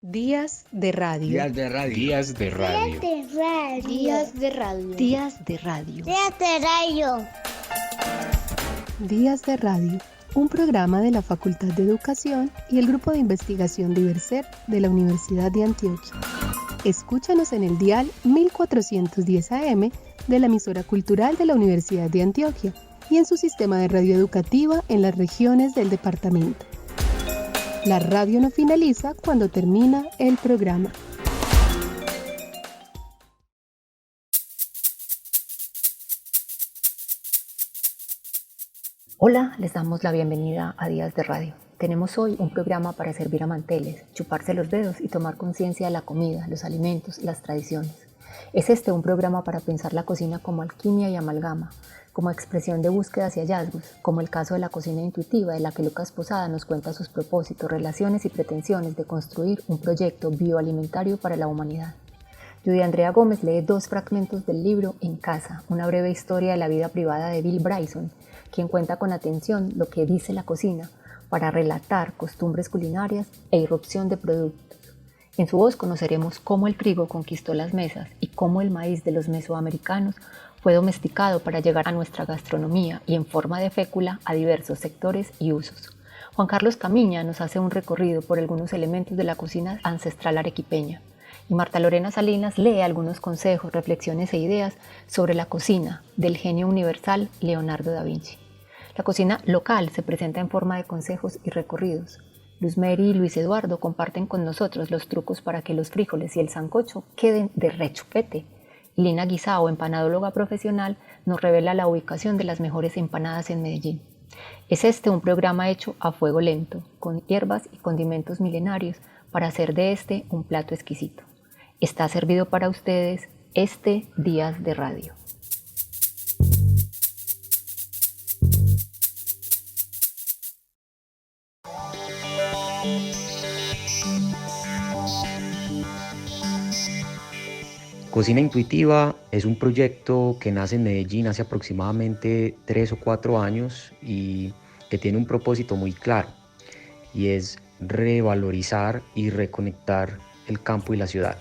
Días de radio. Días de radio. Días de radio. Días de radio. Días de radio. Días de radio. Días de radio. Un programa de la Facultad de Educación y el Grupo de Investigación Diverser de la Universidad de Antioquia. Escúchanos en el dial 1410 AM de la emisora cultural de la Universidad de Antioquia y en su sistema de radio educativa en las regiones del departamento. La radio no finaliza cuando termina el programa. Hola, les damos la bienvenida a Días de Radio. Tenemos hoy un programa para servir a manteles, chuparse los dedos y tomar conciencia de la comida, los alimentos, las tradiciones. Es un programa para pensar la cocina como alquimia y amalgama, como expresión de búsquedas y hallazgos, como el caso de la cocina intuitiva de la que Lucas Posada nos cuenta sus propósitos, relaciones y pretensiones de construir un proyecto bioalimentario para la humanidad. Judy Andrea Gómez lee 2 fragmentos del libro En Casa, una breve historia de la vida privada de Bill Bryson, quien cuenta con atención lo que dice la cocina para relatar costumbres culinarias e irrupción de productos. En su voz conoceremos cómo el trigo conquistó las mesas y cómo el maíz de los mesoamericanos fue domesticado para llegar a nuestra gastronomía y en forma de fécula a diversos sectores y usos. Juan Carlos Camiña nos hace un recorrido por algunos elementos de la cocina ancestral arequipeña. Y Marta Lorena Salinas lee algunos consejos, reflexiones e ideas sobre la cocina del genio universal Leonardo da Vinci. La cocina local se presenta en forma de consejos y recorridos. Luz Mary y Luis Eduardo comparten con nosotros los trucos para que los frijoles y el sancocho queden de rechupete. Lina Guisao, empanadóloga profesional, nos revela la ubicación de las mejores empanadas en Medellín. Es un programa hecho a fuego lento, con hierbas y condimentos milenarios, para hacer de un plato exquisito. Está servido para ustedes Días de Radio. Cocina Intuitiva es un proyecto que nace en Medellín hace aproximadamente 3 o 4 años y que tiene un propósito muy claro, y es revalorizar y reconectar el campo y la ciudad.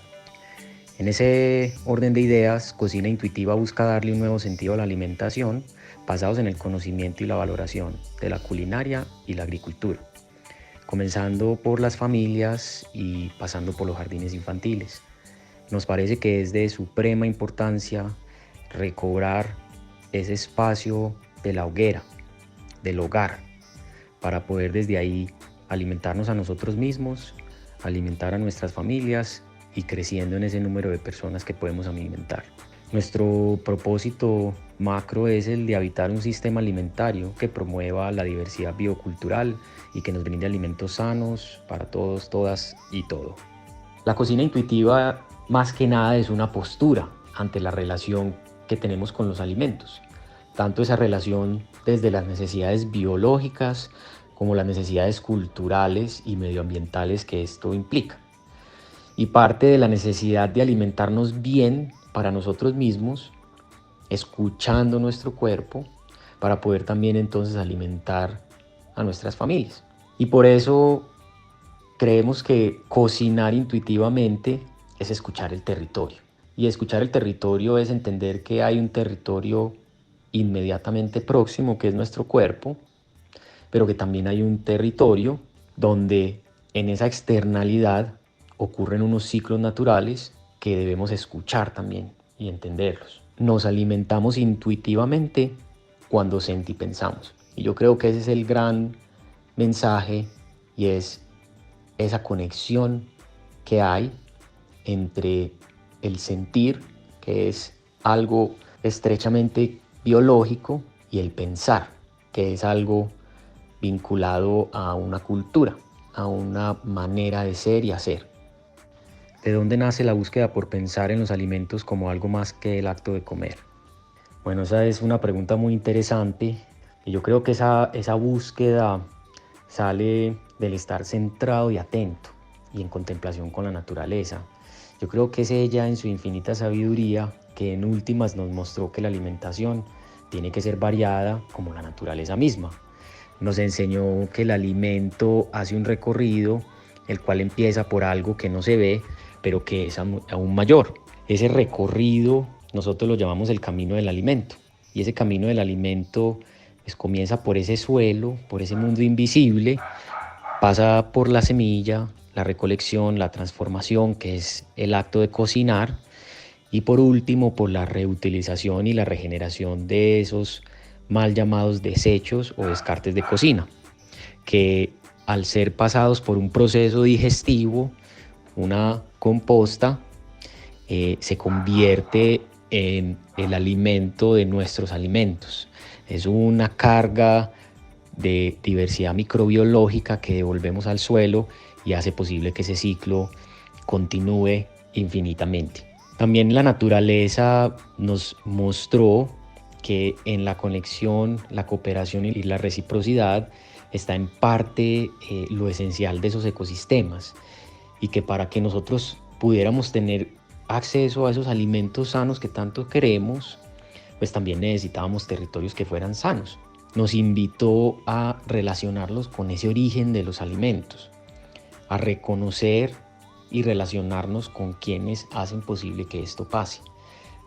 En ese orden de ideas, Cocina Intuitiva busca darle un nuevo sentido a la alimentación, basados en el conocimiento y la valoración de la culinaria y la agricultura, comenzando por las familias y pasando por los jardines infantiles. Nos parece que es de suprema importancia recobrar ese espacio de la hoguera, del hogar, para poder desde ahí alimentarnos a nosotros mismos, alimentar a nuestras familias y creciendo en ese número de personas que podemos alimentar. Nuestro propósito macro es el de habitar un sistema alimentario que promueva la diversidad biocultural y que nos brinde alimentos sanos para todos, todas y todo. La cocina intuitiva más que nada es una postura ante la relación que tenemos con los alimentos, tanto esa relación desde las necesidades biológicas como las necesidades culturales y medioambientales que esto implica. Y parte de la necesidad de alimentarnos bien para nosotros mismos, escuchando nuestro cuerpo, para poder también entonces alimentar a nuestras familias. Y por eso creemos que cocinar intuitivamente es escuchar el territorio. Y escuchar el territorio es entender que hay un territorio inmediatamente próximo, que es nuestro cuerpo, pero que también hay un territorio donde en esa externalidad ocurren unos ciclos naturales que debemos escuchar también y entenderlos. Nos alimentamos intuitivamente cuando pensamos. Y yo creo que ese es el gran mensaje, y es esa conexión que hay entre el sentir, que es algo estrechamente biológico, y el pensar, que es algo vinculado a una cultura, a una manera de ser y hacer. ¿De dónde nace la búsqueda por pensar en los alimentos como algo más que el acto de comer? Bueno, esa es una pregunta muy interesante, y yo creo que esa búsqueda sale del estar centrado y atento y en contemplación con la naturaleza. Yo creo que es ella en su infinita sabiduría que en últimas nos mostró que la alimentación tiene que ser variada como la naturaleza misma. Nos enseñó que el alimento hace un recorrido el cual empieza por algo que no se ve, pero que es aún mayor. Ese recorrido nosotros lo llamamos el camino del alimento, y ese camino del alimento pues comienza por ese suelo, por ese mundo invisible, pasa por la semilla, la recolección, la transformación, que es el acto de cocinar, y por último por la reutilización y la regeneración de esos mal llamados desechos o descartes de cocina, que al ser pasados por un proceso digestivo, una composta, se convierte en el alimento de nuestros alimentos. Es una carga de diversidad microbiológica que devolvemos al suelo y hace posible que ese ciclo continúe infinitamente. También la naturaleza nos mostró que en la conexión, la cooperación y la reciprocidad está en parte lo esencial de esos ecosistemas, y que para que nosotros pudiéramos tener acceso a esos alimentos sanos que tanto queremos, pues también necesitábamos territorios que fueran sanos. Nos invitó a relacionarlos con ese origen de los alimentos, a reconocer y relacionarnos con quienes hacen posible que esto pase,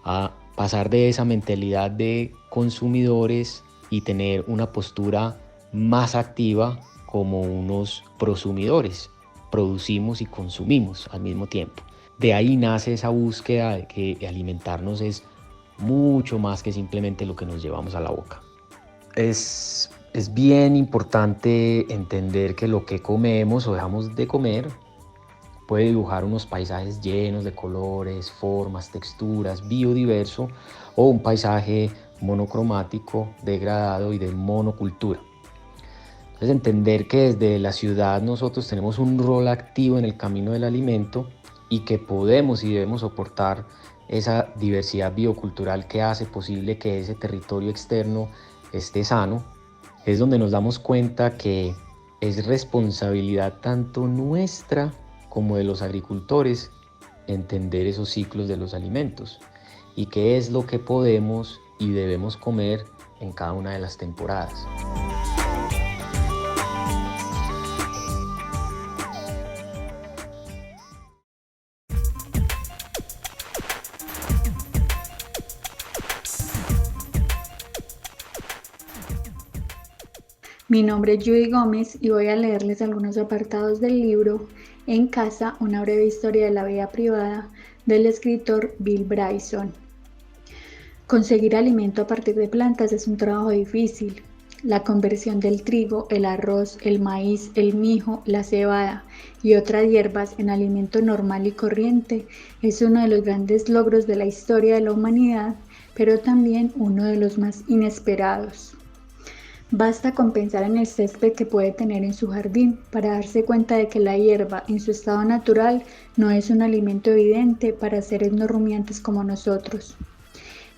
a pasar de esa mentalidad de consumidores y tener una postura más activa como unos prosumidores. Producimos y consumimos al mismo tiempo. De ahí nace esa búsqueda de que alimentarnos es mucho más que simplemente lo que nos llevamos a la boca. Es bien importante entender que lo que comemos o dejamos de comer puede dibujar unos paisajes llenos de colores, formas, texturas, biodiverso, o un paisaje monocromático, degradado y de monocultura. Entonces, entender que desde la ciudad nosotros tenemos un rol activo en el camino del alimento y que podemos y debemos soportar esa diversidad biocultural que hace posible que ese territorio externo esté sano, es donde nos damos cuenta que es responsabilidad tanto nuestra como de los agricultores entender esos ciclos de los alimentos y qué es lo que podemos y debemos comer en cada una de las temporadas. Mi nombre es Judy Gómez y voy a leerles algunos apartados del libro En casa, una breve historia de la vida privada del escritor Bill Bryson. Conseguir alimento a partir de plantas es un trabajo difícil. La conversión del trigo, el arroz, el maíz, el mijo, la cebada y otras hierbas en alimento normal y corriente es uno de los grandes logros de la historia de la humanidad, pero también uno de los más inesperados. Basta con pensar en el césped que puede tener en su jardín para darse cuenta de que la hierba en su estado natural no es un alimento evidente para seres no rumiantes como nosotros.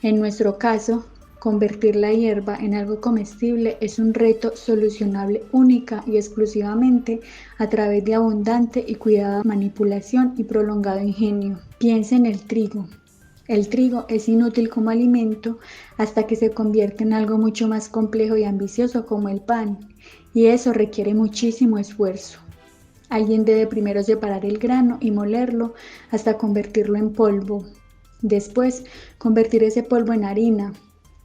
En nuestro caso, convertir la hierba en algo comestible es un reto solucionable única y exclusivamente a través de abundante y cuidada manipulación y prolongado ingenio. Piensa en el trigo. El trigo es inútil como alimento hasta que se convierte en algo mucho más complejo y ambicioso como el pan, y eso requiere muchísimo esfuerzo. Alguien debe primero separar el grano y molerlo hasta convertirlo en polvo. Después, convertir ese polvo en harina.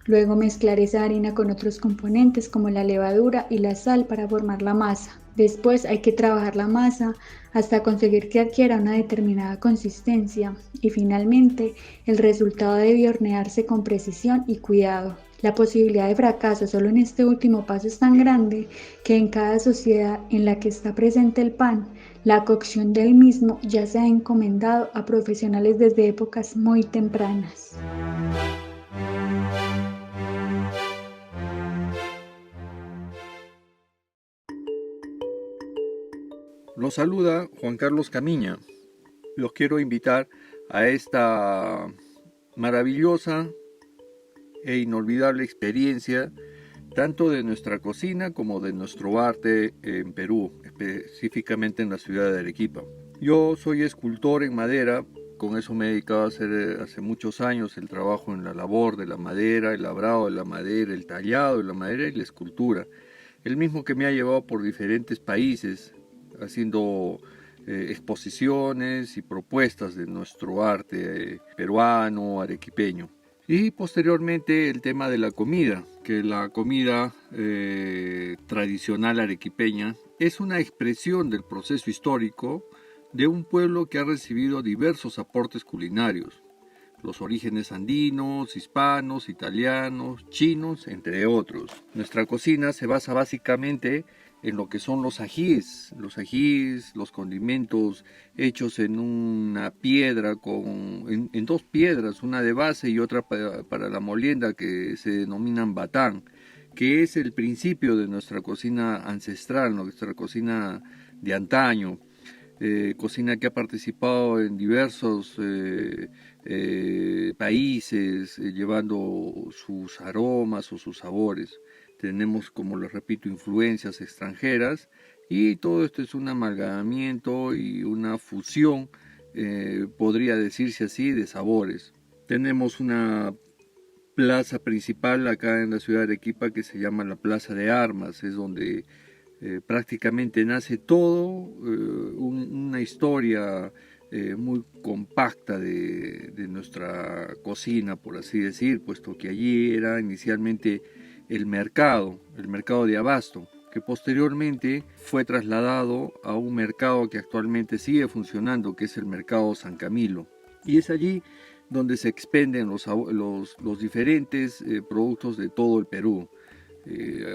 Luego mezclar esa harina con otros componentes como la levadura y la sal para formar la masa. Después hay que trabajar la masa hasta conseguir que adquiera una determinada consistencia y finalmente el resultado debe hornearse con precisión y cuidado. La posibilidad de fracaso solo en este último paso es tan grande que en cada sociedad en la que está presente el pan, la cocción del mismo ya se ha encomendado a profesionales desde épocas muy tempranas. Los saluda Juan Carlos Camiña. Los quiero invitar a esta maravillosa e inolvidable experiencia tanto de nuestra cocina como de nuestro arte en Perú, específicamente en la ciudad de Arequipa. Yo soy escultor en madera, con eso me he dedicado a hacer hace muchos años el trabajo en la labor de la madera, el labrado de la madera, el tallado de la madera y la escultura. El mismo que me ha llevado por diferentes países, haciendo exposiciones y propuestas de nuestro arte peruano, arequipeño. Y posteriormente el tema de la comida, que la comida tradicional arequipeña es una expresión del proceso histórico de un pueblo que ha recibido diversos aportes culinarios, los orígenes andinos, hispanos, italianos, chinos, entre otros. Nuestra cocina se basa básicamente en lo que son los ajíes, los condimentos hechos en una piedra, en dos piedras, una de base y otra para la molienda, que se denominan batán, que es el principio de nuestra cocina ancestral, nuestra cocina de antaño. Cocina que ha participado en diversos países, llevando sus aromas o sus sabores. Tenemos, como les repito, influencias extranjeras, y todo esto es un amalgamamiento y una fusión, podría decirse así, de sabores. Tenemos una plaza principal acá en la ciudad de Arequipa que se llama la Plaza de Armas, es donde prácticamente nace todo, una historia muy compacta de nuestra cocina, por así decir, puesto que allí era inicialmente el mercado de abasto, que posteriormente fue trasladado a un mercado que actualmente sigue funcionando, que es el mercado San Camilo, y es allí donde se expenden los diferentes productos de todo el Perú.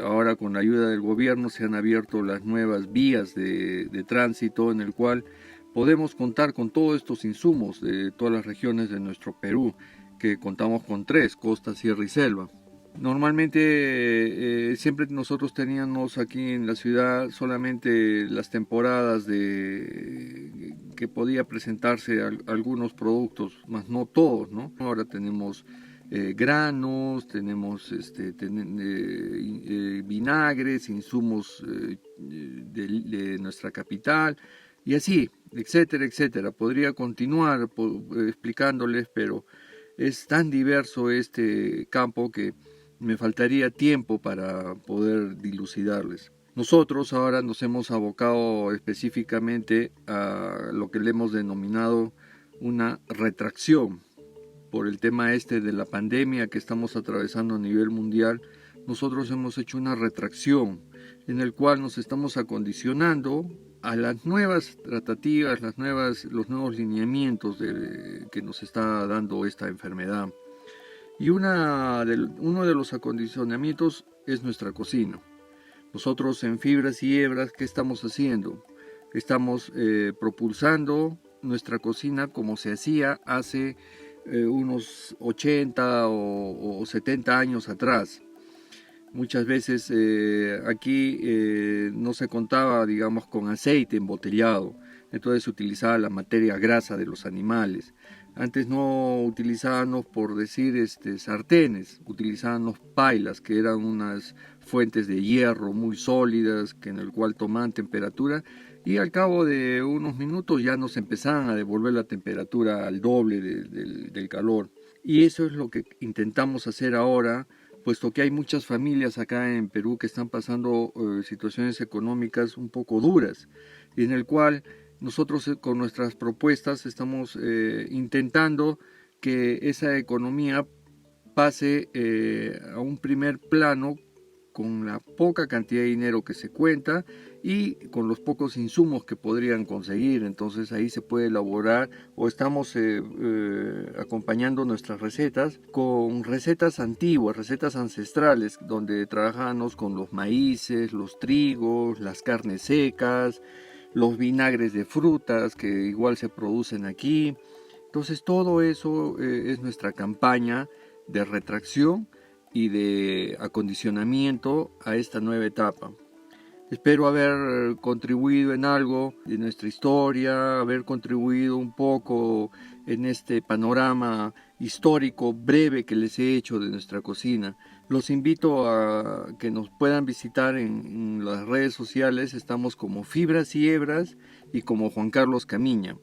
Ahora, con la ayuda del gobierno, se han abierto las nuevas vías de tránsito, en el cual podemos contar con todos estos insumos de todas las regiones de nuestro Perú, que contamos con 3, costa, sierra y selva. Normalmente siempre nosotros teníamos aquí en la ciudad solamente las temporadas que podía presentarse algunos productos, más no todos, ¿no? Ahora tenemos granos, tenemos vinagres, insumos de nuestra capital, y así, etcétera, etcétera. Podría continuar explicándoles, pero es tan diverso este campo que me faltaría tiempo para poder dilucidarles. Nosotros ahora nos hemos abocado específicamente a lo que le hemos denominado una retracción. Por el tema de la pandemia que estamos atravesando a nivel mundial, nosotros hemos hecho una retracción en el cual nos estamos acondicionando a las nuevas tratativas, los nuevos lineamientos que nos está dando esta enfermedad. Y uno de los acondicionamientos es nuestra cocina. Nosotros en Fibras y Hebras, ¿qué estamos haciendo? Estamos propulsando nuestra cocina como se hacía hace unos 80 o 70 años atrás. Muchas veces aquí no se contaba, digamos, con aceite embotellado, entonces se utilizaba la materia grasa de los animales. Antes no utilizábamos, por decir, sartenes, utilizábamos pailas, que eran unas fuentes de hierro muy sólidas, en el cual tomaban temperatura, y al cabo de unos minutos ya nos empezaban a devolver la temperatura al doble del calor. Y eso es lo que intentamos hacer ahora, puesto que hay muchas familias acá en Perú que están pasando situaciones económicas un poco duras, y en el cual nosotros con nuestras propuestas estamos intentando que esa economía pase a un primer plano con la poca cantidad de dinero que se cuenta y con los pocos insumos que podrían conseguir. Entonces ahí se puede elaborar, o estamos acompañando nuestras recetas con recetas antiguas, recetas ancestrales, donde trabajamos con los maíces, los trigos, las carnes secas, los vinagres de frutas que igual se producen aquí. Entonces todo eso es nuestra campaña de retracción y de acondicionamiento a esta nueva etapa. Espero haber contribuido en algo de nuestra historia, haber contribuido un poco en este panorama histórico breve que les he hecho de nuestra cocina. Los invito a que nos puedan visitar en las redes sociales. Estamos como Fibras y Hebras y como Juan Carlos Camiña.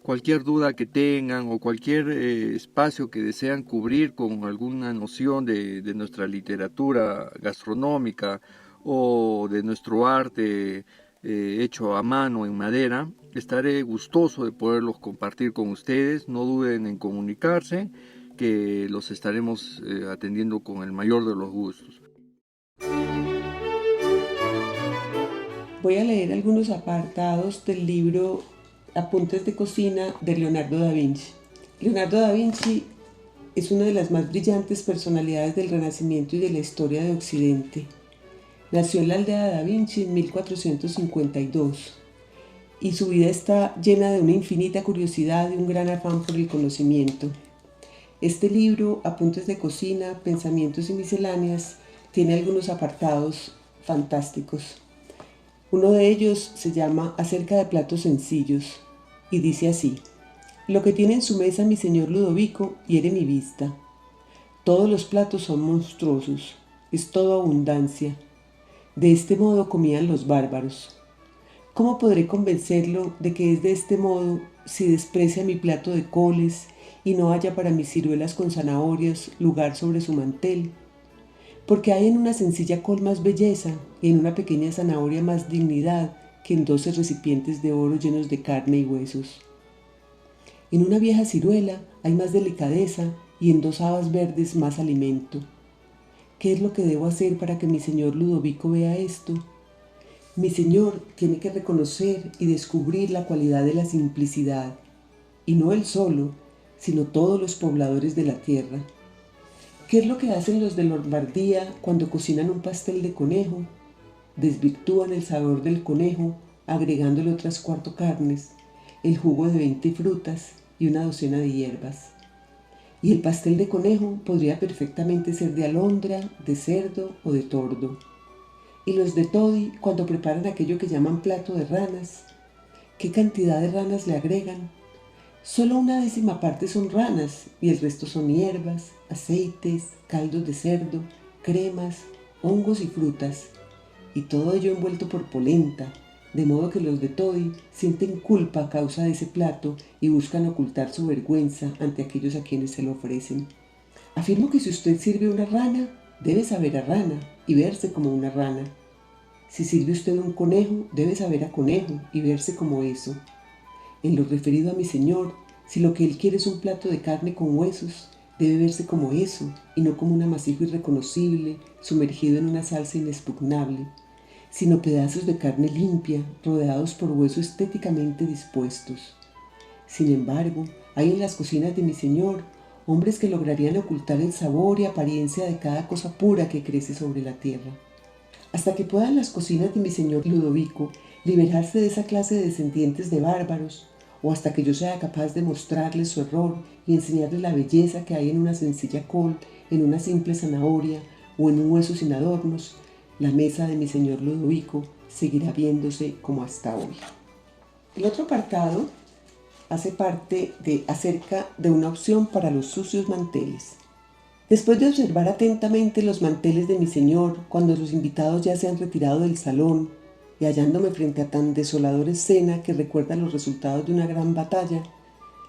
Cualquier duda que tengan o cualquier espacio que desean cubrir con alguna noción de nuestra literatura gastronómica o de nuestro arte hecho a mano en madera. Estaré gustoso de poderlos compartir con ustedes. No duden en comunicarse, que los estaremos atendiendo con el mayor de los gustos. Voy a leer algunos apartados del libro Apuntes de cocina de Leonardo da Vinci. Leonardo da Vinci es una de las más brillantes personalidades del Renacimiento y de la historia de Occidente. Nació en la aldea de Da Vinci en 1452 y su vida está llena de una infinita curiosidad y un gran afán por el conocimiento. Este libro, Apuntes de cocina, pensamientos y misceláneas, tiene algunos apartados fantásticos. Uno de ellos se llama Acerca de platos sencillos y dice así: lo que tiene en su mesa mi señor Ludovico hiere mi vista. Todos los platos son monstruosos, es todo abundancia. De este modo comían los bárbaros. ¿Cómo podré convencerlo de que es de este modo si desprecia mi plato de coles y no haya para mis ciruelas con zanahorias lugar sobre su mantel? Porque hay en una sencilla col más belleza y en una pequeña zanahoria más dignidad que en 12 recipientes de oro llenos de carne y huesos. En una vieja ciruela hay más delicadeza y en 2 habas verdes más alimento. ¿Qué es lo que debo hacer para que mi señor Ludovico vea esto? Mi señor tiene que reconocer y descubrir la cualidad de la simplicidad, y no él solo, sino todos los pobladores de la tierra. ¿Qué es lo que hacen los de Lombardía cuando cocinan un pastel de conejo? Desvirtúan el sabor del conejo agregándole otras 4 carnes, el jugo de 20 frutas y una docena de hierbas. Y el pastel de conejo podría perfectamente ser de alondra, de cerdo o de tordo. Y los de Toddy, cuando preparan aquello que llaman plato de ranas, ¿qué cantidad de ranas le agregan? Solo 1/10 parte son ranas y el resto son hierbas, aceites, caldos de cerdo, cremas, hongos y frutas, y todo ello envuelto por polenta, de modo que los de Toddy sienten culpa a causa de ese plato y buscan ocultar su vergüenza ante aquellos a quienes se lo ofrecen. Afirmo que si usted sirve una rana, debe saber a rana y verse como una rana. Si sirve usted un conejo, debe saber a conejo y verse como eso. En lo referido a mi señor, si lo que él quiere es un plato de carne con huesos, debe verse como eso y no como un amasijo irreconocible sumergido en una salsa inexpugnable, sino pedazos de carne limpia rodeados por huesos estéticamente dispuestos. Sin embargo, hay en las cocinas de mi señor hombres que lograrían ocultar el sabor y apariencia de cada cosa pura que crece sobre la tierra. Hasta que puedan las cocinas de mi señor Ludovico liberarse de esa clase de descendientes de bárbaros, o hasta que yo sea capaz de mostrarles su error y enseñarles la belleza que hay en una sencilla col, en una simple zanahoria o en un hueso sin adornos, la mesa de mi señor Ludovico seguirá viéndose como hasta hoy. El otro apartado hace parte acerca de una opción para los sucios manteles. Después de observar atentamente los manteles de mi señor, cuando los invitados ya se han retirado del salón, y hallándome frente a tan desoladora escena que recuerda los resultados de una gran batalla,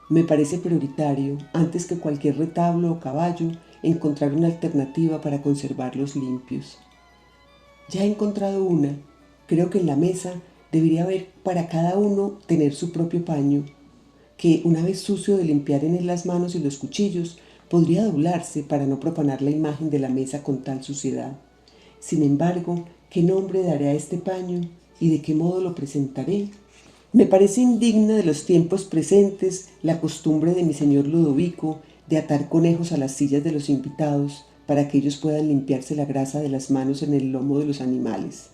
me parece prioritario, antes que cualquier retablo o caballo, encontrar una alternativa para conservarlos limpios. Ya he encontrado una. Creo que en la mesa debería haber para cada uno tener su propio paño, que una vez sucio de limpiar en él las manos y los cuchillos, podría doblarse para no profanar la imagen de la mesa con tal suciedad. Sin embargo, ¿qué nombre daré a este paño y de qué modo lo presentaré? Me parece indigna de los tiempos presentes la costumbre de mi señor Ludovico de atar conejos a las sillas de los invitados para que ellos puedan limpiarse la grasa de las manos en el lomo de los animales.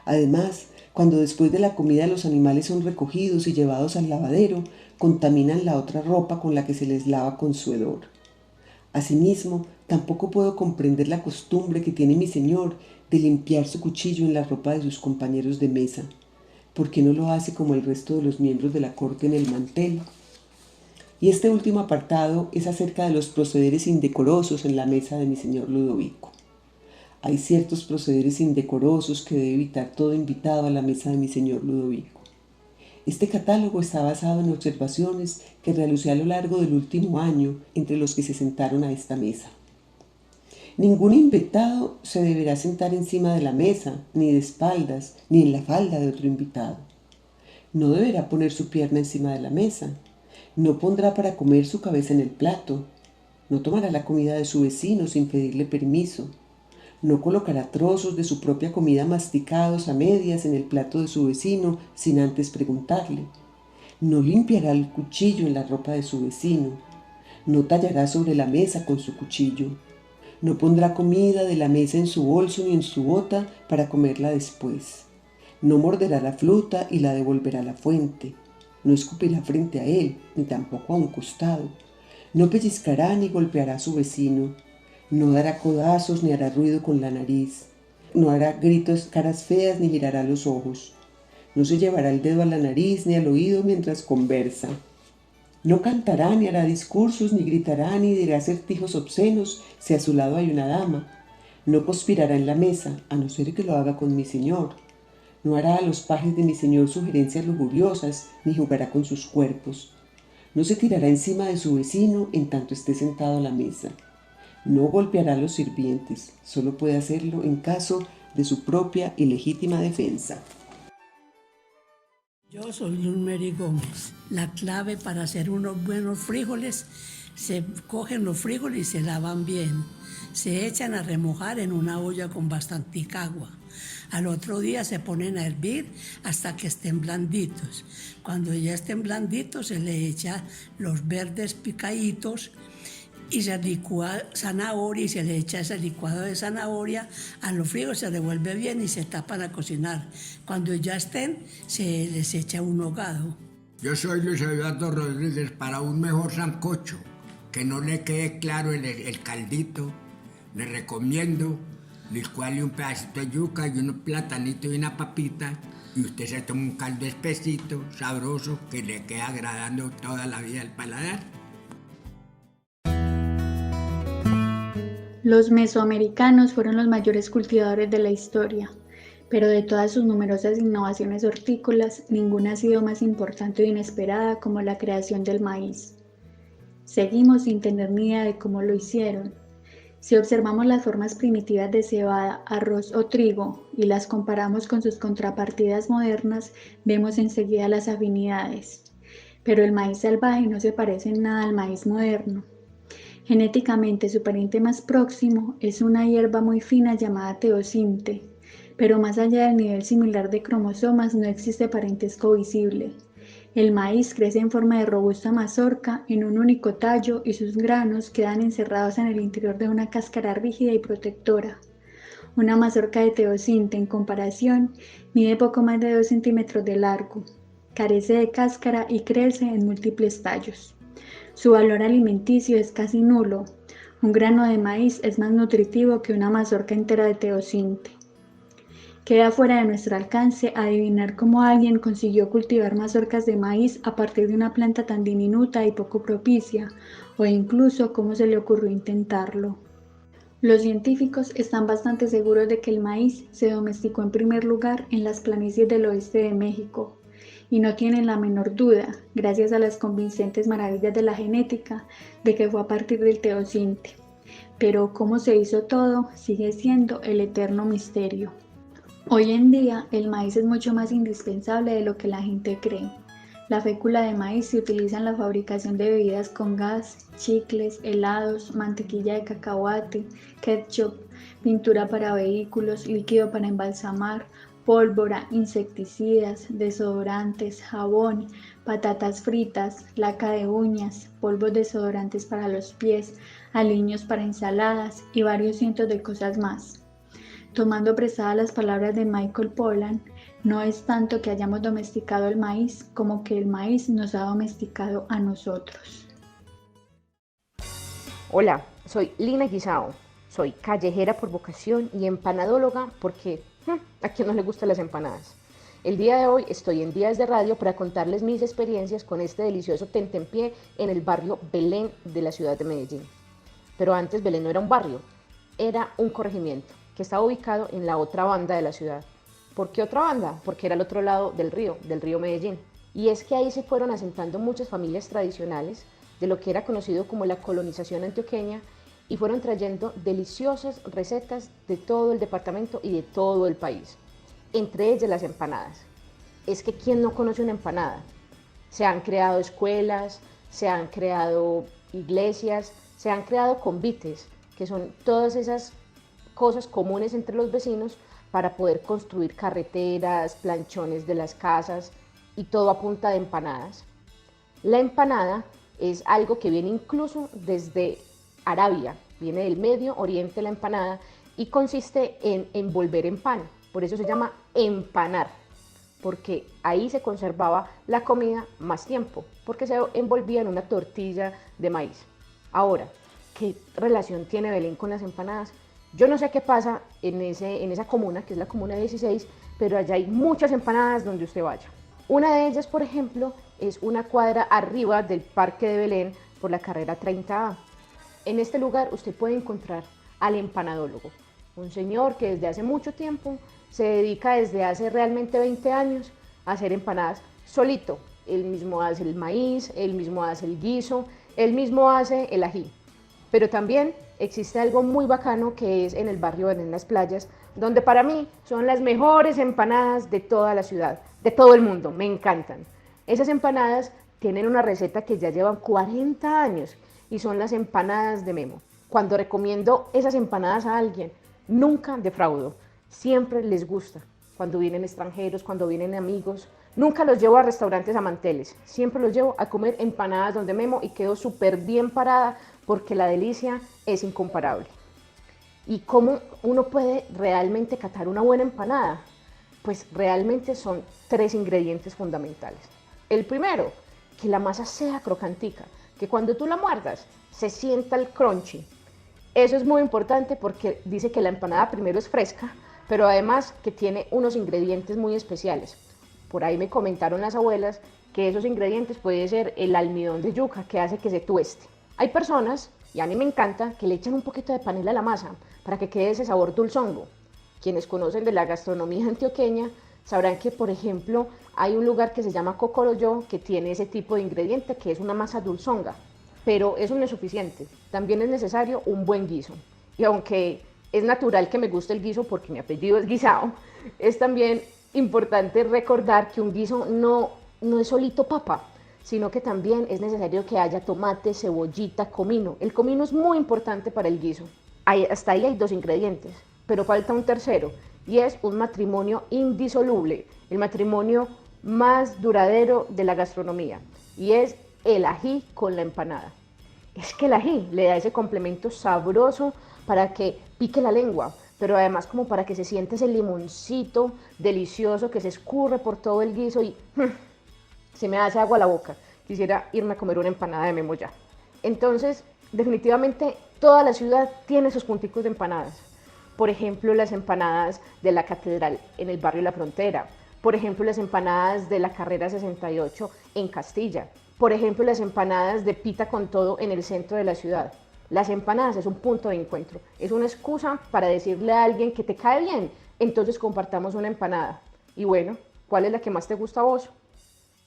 Además, cuando después de la comida los animales son recogidos y llevados al lavadero, contaminan la otra ropa con la que se les lava con su hedor. Asimismo, tampoco puedo comprender la costumbre que tiene mi señor de limpiar su cuchillo en la ropa de sus compañeros de mesa. ¿Por qué no lo hace como el resto de los miembros de la corte en el mantel? Y este último apartado es acerca de los procederes indecorosos en la mesa de mi señor Ludovico. Hay ciertos procederes indecorosos que debe evitar todo invitado a la mesa de mi señor Ludovico. Este catálogo está basado en observaciones que realicé a lo largo del último año entre los que se sentaron a esta mesa. Ningún invitado se deberá sentar encima de la mesa, ni de espaldas, ni en la falda de otro invitado. No deberá poner su pierna encima de la mesa. No pondrá para comer su cabeza en el plato. No tomará la comida de su vecino sin pedirle permiso. No colocará trozos de su propia comida masticados a medias en el plato de su vecino sin antes preguntarle. No limpiará el cuchillo en la ropa de su vecino. No tallará sobre la mesa con su cuchillo. No pondrá comida de la mesa en su bolso ni en su bota para comerla después. No morderá la fruta y la devolverá a la fuente. No escupirá frente a él, ni tampoco a un costado. No pellizcará ni golpeará a su vecino. No dará codazos ni hará ruido con la nariz. No hará gritos, caras feas ni girará los ojos. No se llevará el dedo a la nariz ni al oído mientras conversa. No cantará ni hará discursos, ni gritará ni dirá acertijos obscenos si a su lado hay una dama. No conspirará en la mesa, a no ser que lo haga con mi señor. No hará a los pajes de mi señor sugerencias lujuriosas, ni jugará con sus cuerpos. No se tirará encima de su vecino en tanto esté sentado a la mesa. No golpeará a los sirvientes, solo puede hacerlo en caso de su propia y legítima defensa. Yo soy Luz Mary Gómez. La clave para hacer unos buenos frijoles, se cogen los frijoles y se lavan bien. Se echan a remojar en una olla con bastante agua. Al otro día se ponen a hervir hasta que estén blanditos. Cuando ya estén blanditos se le echa los verdes picaditos y se licúa zanahoria y se le echa ese licuado de zanahoria a los frijoles, se revuelve bien y se tapan a cocinar. Cuando ya estén, se les echa un hogado. Yo soy Luis Eduardo Rodríguez. Para un mejor sancocho, que no le quede claro el caldito, le recomiendo licuarle un pedacito de yuca y un platanito y una papita, y usted se toma un caldo espesito, sabroso, que le queda agradando toda la vida al paladar. Los mesoamericanos fueron los mayores cultivadores de la historia, pero de todas sus numerosas innovaciones hortícolas, ninguna ha sido más importante o inesperada como la creación del maíz. Seguimos sin tener ni idea de cómo lo hicieron. Si observamos las formas primitivas de cebada, arroz o trigo y las comparamos con sus contrapartidas modernas, vemos enseguida las afinidades. Pero el maíz salvaje no se parece en nada al maíz moderno. Genéticamente, su pariente más próximo es una hierba muy fina llamada teosinte, pero más allá del nivel similar de cromosomas no existe parentesco visible. El maíz crece en forma de robusta mazorca en un único tallo y sus granos quedan encerrados en el interior de una cáscara rígida y protectora. Una mazorca de teosinte, en comparación, mide poco más de 2 centímetros de largo, carece de cáscara y crece en múltiples tallos. Su valor alimenticio es casi nulo. Un grano de maíz es más nutritivo que una mazorca entera de teosinte. Queda fuera de nuestro alcance adivinar cómo alguien consiguió cultivar mazorcas de maíz a partir de una planta tan diminuta y poco propicia, o incluso cómo se le ocurrió intentarlo. Los científicos están bastante seguros de que el maíz se domesticó en primer lugar en las planicies del oeste de México, y no tienen la menor duda, gracias a las convincentes maravillas de la genética, de que fue a partir del teosinte. Pero cómo se hizo todo sigue siendo el eterno misterio. Hoy en día, el maíz es mucho más indispensable de lo que la gente cree. La fécula de maíz se utiliza en la fabricación de bebidas con gas, chicles, helados, mantequilla de cacahuate, ketchup, pintura para vehículos, líquido para embalsamar, pólvora, insecticidas, desodorantes, jabón, patatas fritas, laca de uñas, polvos desodorantes para los pies, aliños para ensaladas y varios cientos de cosas más. Tomando prestadas las palabras de Michael Pollan, no es tanto que hayamos domesticado el maíz como que el maíz nos ha domesticado a nosotros. Hola, soy Lina Guisao, soy callejera por vocación y empanadóloga porque ¿a quién no le gustan las empanadas? El día de hoy estoy en Días de Radio para contarles mis experiencias con este delicioso tentempié en el barrio Belén de la ciudad de Medellín. Pero antes Belén no era un barrio, era un corregimiento que estaba ubicado en la otra banda de la ciudad. ¿Por qué otra banda? Porque era al otro lado del río Medellín. Y es que ahí se fueron asentando muchas familias tradicionales de lo que era conocido como la colonización antioqueña y fueron trayendo deliciosas recetas de todo el departamento y de todo el país, entre ellas las empanadas. Es que ¿quién no conoce una empanada? Se han creado escuelas, se han creado iglesias, se han creado convites, que son todas esas cosas comunes entre los vecinos para poder construir carreteras, planchones de las casas y todo a punta de empanadas. La empanada es algo que viene incluso desde Arabia, viene del Medio Oriente la empanada y consiste en envolver en pan, por eso se llama empanar, porque ahí se conservaba la comida más tiempo, porque se envolvía en una tortilla de maíz. Ahora, ¿qué relación tiene Belén con las empanadas? Yo no sé qué pasa en esa comuna, que es la comuna 16, pero allá hay muchas empanadas donde usted vaya. Una de ellas, por ejemplo, es una cuadra arriba del Parque de Belén por la carrera 30A. En este lugar usted puede encontrar al empanadólogo, un señor que desde hace mucho tiempo se dedica desde hace realmente 20 años a hacer empanadas solito. Él mismo hace el maíz, él mismo hace el guiso, él mismo hace el ají. Pero también existe algo muy bacano que es en el barrio Belén Las Playas, donde para mí son las mejores empanadas de toda la ciudad, de todo el mundo, me encantan. Esas empanadas tienen una receta que ya llevan 40 años y son las empanadas de Memo. Cuando recomiendo esas empanadas a alguien, nunca defraudo, siempre les gusta. Cuando vienen extranjeros, cuando vienen amigos, nunca los llevo a restaurantes a manteles, siempre los llevo a comer empanadas donde Memo y quedo súper bien parada porque la delicia es incomparable. ¿Y cómo uno puede realmente catar una buena empanada? Pues realmente son 3 ingredientes fundamentales. El primero, que la masa sea crocantica, que cuando tú la muerdas se sienta el crunchy. Eso es muy importante porque dice que la empanada primero es fresca, pero además que tiene unos ingredientes muy especiales. Por ahí me comentaron las abuelas que esos ingredientes puede ser el almidón de yuca que hace que se tueste. Hay personas, y a mí me encanta, que le echan un poquito de panela a la masa para que quede ese sabor dulzongo. Quienes conocen de la gastronomía antioqueña sabrán que, por ejemplo, hay un lugar que se llama Cocoroyo que tiene ese tipo de ingrediente que es una masa dulzonga. Pero eso no es suficiente, también es necesario un buen guiso. Y aunque es natural que me guste el guiso porque mi apellido es Guisao, es también importante recordar que un guiso no es solito papa, sino que también es necesario que haya tomate, cebollita, comino. El comino es muy importante para el guiso. Hasta ahí hay 2 ingredientes, pero falta un tercero, y es un matrimonio indisoluble, el matrimonio más duradero de la gastronomía, y es el ají con la empanada. Es que el ají le da ese complemento sabroso para que pique la lengua, pero además como para que se siente ese limoncito delicioso que se escurre por todo el guiso y se me hace agua a la boca. Quisiera irme a comer una empanada de Memo ya. Entonces, definitivamente toda la ciudad tiene sus punticos de empanadas. Por ejemplo, las empanadas de la Catedral en el barrio La Frontera. Por ejemplo, las empanadas de la Carrera 68 en Castilla. Por ejemplo, las empanadas de pita con todo en el centro de la ciudad. Las empanadas es un punto de encuentro, es una excusa para decirle a alguien que te cae bien, entonces compartamos una empanada. Y bueno, ¿cuál es la que más te gusta a vos?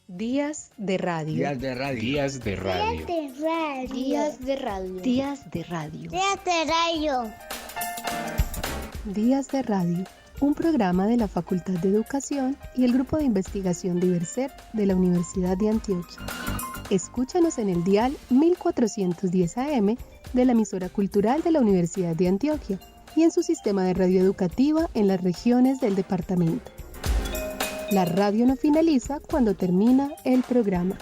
Días de radio. Días de radio. Días de radio. Días de radio. Días de radio. Días de radio. Días de radio, un programa de la Facultad de Educación y el Grupo de Investigación Diverser de la Universidad de Antioquia. Escúchanos en el dial 1410 AM de la emisora cultural de la Universidad de Antioquia y en su sistema de radio educativa en las regiones del departamento. La radio no finaliza cuando termina el programa.